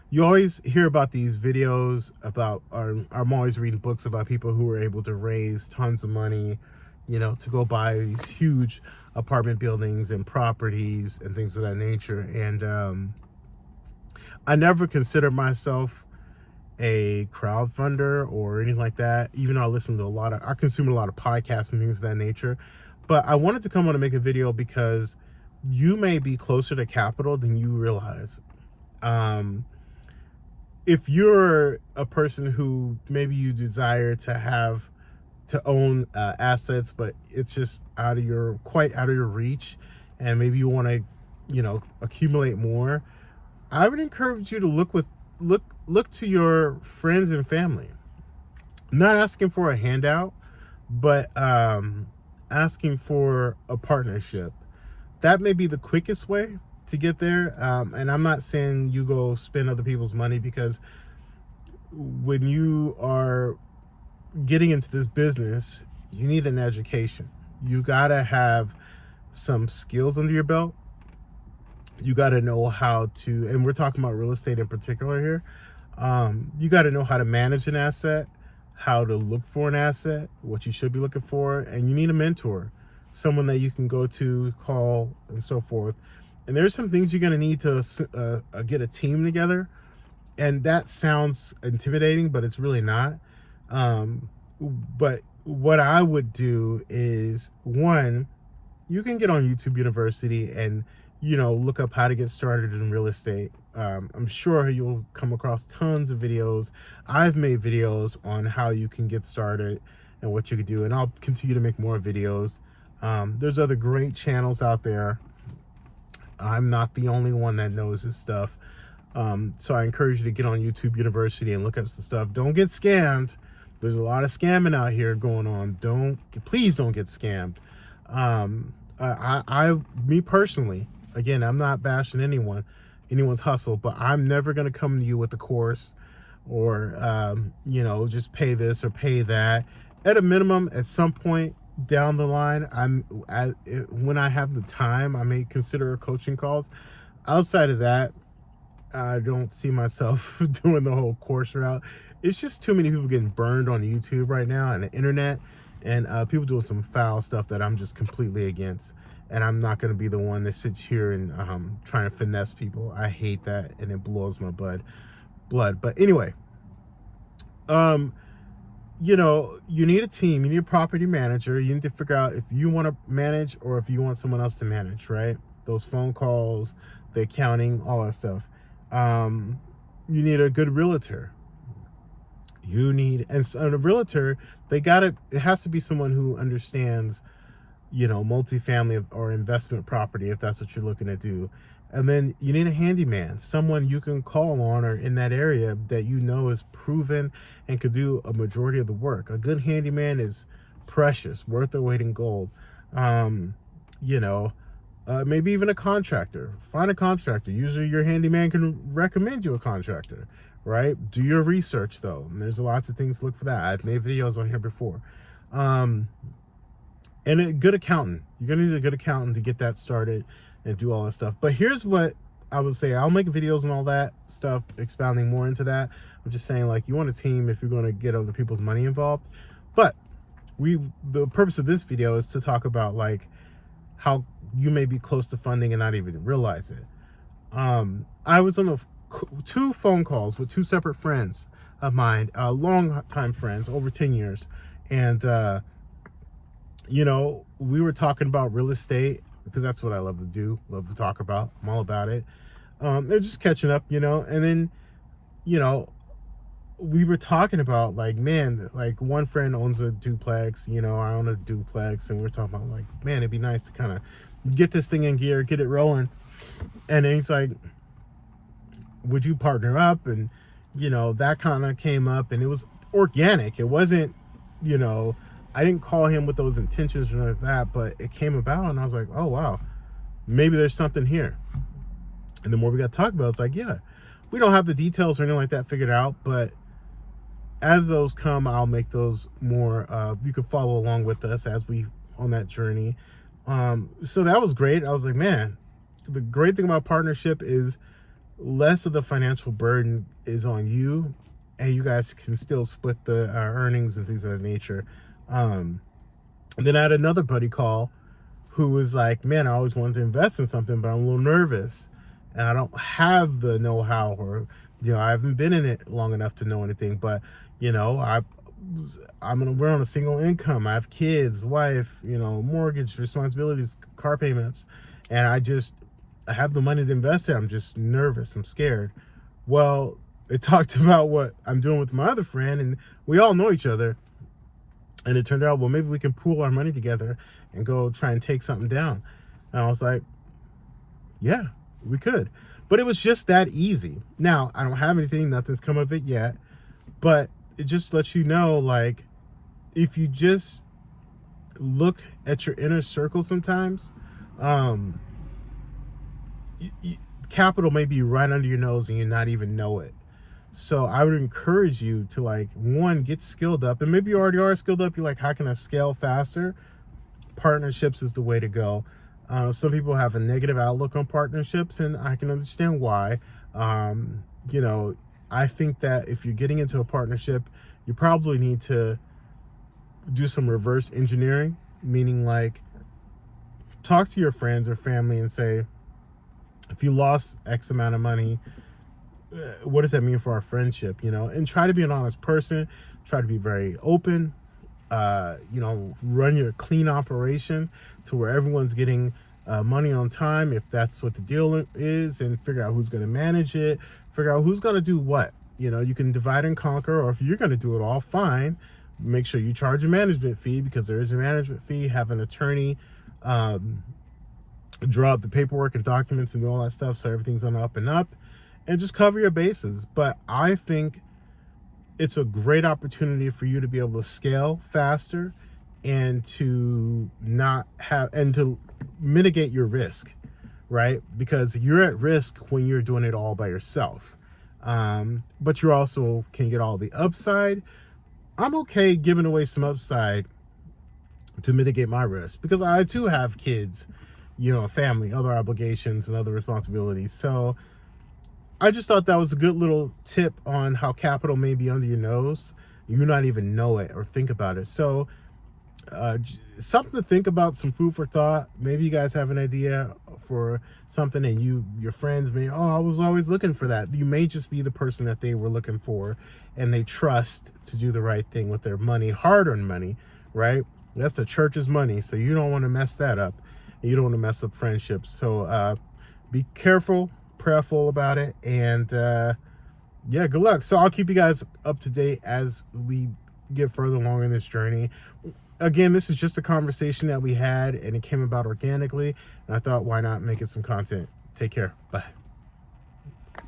you always hear about these videos about, or I'm always reading books about people who were able to raise tons of money, to go buy these huge apartment buildings and properties and things of that nature. And I never considered myself a crowdfunder or anything like that, even though I consume a lot of podcasts and things of that nature. But I wanted to come on and make a video because you may be closer to capital than you realize. Um, if you're a person who maybe you desire to own assets, but it's just quite out of your reach, and maybe you want to, accumulate more, I would encourage you to look to your friends and family. Not asking for a handout, but asking for a partnership. That may be the quickest way to get there. And I'm not saying you go spend other people's money, because when you are getting into this business, you need an education. You gotta have some skills under your belt. You gotta know how to, and we're talking about real estate in particular here. You gotta know how to manage an asset, how to look for an asset, what you should be looking for, and you need a mentor, someone that you can go to, call, and so forth. And there's some things you're gonna need to get a team together, and that sounds intimidating, but it's really not. But what I would do is, one, you can get on YouTube University and look up how to get started in real estate. I'm sure you'll come across tons of videos. I've made videos on how you can get started and what you could do, and I'll continue to make more videos. There's other great channels out there. I'm not the only one that knows this stuff. So I encourage you to get on YouTube University and look up some stuff. Don't get scammed. There's a lot of scamming out here going on. Please don't get scammed. Me personally, again, I'm not bashing anyone's hustle, but I'm never going to come to you with a course or, just pay this or pay that. At a minimum, at some point down the line, when I have the time, I may consider coaching calls. Outside of that, I don't see myself doing the whole course route. It's just too many people getting burned on YouTube right now and the internet, and people doing some foul stuff that I'm just completely against. And I'm not going to be the one that sits here and trying to finesse people. I hate that, and it blows my blood. But anyway, you need a team. You need a property manager. You need to figure out if you want to manage or if you want someone else to manage, right? Those phone calls, the accounting, all that stuff. You need a good realtor. And a realtor, it has to be someone who understands, multifamily or investment property, if that's what you're looking to do. And then you need a handyman, someone you can call on or in that area that is proven and could do a majority of the work. A good handyman is precious, worth their weight in gold. Maybe even a contractor. Find a contractor. Usually your handyman can recommend you a contractor, right? Do your research, though. And there's lots of things to look for that. I've made videos on here before. And a good accountant. You're going to need a good accountant to get that started and do all that stuff. But here's what I would say. I'll make videos and all that stuff expounding more into that. I'm just saying, you want a team if you're going to get other people's money involved. But the purpose of this video is to talk about, how you may be close to funding and not even realize it. I was on 2 phone calls with 2 separate friends of mine, long time friends, over 10 years. And, we were talking about real estate because that's what I love to do, love to talk about. I'm all about it. They're just catching up, and then, we were talking about one friend owns a duplex, I own a duplex, and we're talking about man, it'd be nice to kind of get this thing in gear, get it rolling. And then he's like, would you partner up? And that kind of came up, and it was organic. It wasn't, I didn't call him with those intentions or like that, but it came about, and I was like, oh wow, maybe there's something here. And the more we got to talk about, it's yeah, we don't have the details or anything like that figured out, but as those come, I'll make those more, you can follow along with us as we on that journey. So that was great. I was like, man, the great thing about partnership is less of the financial burden is on you, and you guys can still split the earnings and things of that nature. And then I had another buddy call who was like, man, I always wanted to invest in something, but I'm a little nervous and I don't have the know-how, or, I haven't been in it long enough to know anything. But, we're on a single income. I have kids, wife, mortgage, responsibilities, car payments. And I have the money to invest in. I'm just nervous. I'm scared. Well, it talked about what I'm doing with my other friend, and we all know each other. And it turned out, well, maybe we can pool our money together and go try and take something down. And I was like, yeah, we could. But it was just that easy. Now, I don't have anything. Nothing's come of it yet. But it just lets you know, like, if you just look at your inner circle sometimes, capital may be right under your nose and you not even know it. So I would encourage you to, like, one, get skilled up. And maybe you already are skilled up. You're like, how can I scale faster? Partnerships is the way to go. Some people have a negative outlook on partnerships, and I can understand why. I think that if you're getting into a partnership, you probably need to do some reverse engineering, meaning, like, talk to your friends or family and say, if you lost X amount of money, what does that mean for our friendship? And try to be an honest person, try to be very open, run your clean operation to where everyone's getting money on time, if that's what the deal is, and figure out who's going to manage it, figure out who's going to do what. You can divide and conquer, or if you're going to do it all, fine. Make sure you charge a management fee, because there is a management fee. Have an attorney draw up the paperwork and documents and do all that stuff, so everything's on the up and up. And just cover your bases. But I think it's a great opportunity for you to be able to scale faster and to mitigate your risk, right? Because you're at risk when you're doing it all by yourself. But you also can get all the upside. I'm okay giving away some upside to mitigate my risk, because I too have kids, a family, other obligations and other responsibilities. So I just thought that was a good little tip on how capital may be under your nose. You not even know it or think about it. So something to think about, some food for thought. Maybe you guys have an idea for something, and your friends may, I was always looking for that. You may just be the person that they were looking for, and they trust to do the right thing with their money, hard-earned money, right? That's the church's money, so you don't want to mess that up. You don't want to mess up friendships. So be careful, prayerful about it, and good luck. So I'll keep you guys up to date as we get further along in this journey. Again, this is just a conversation that we had, and it came about organically, and I thought, why not make it some content? Take care. Bye.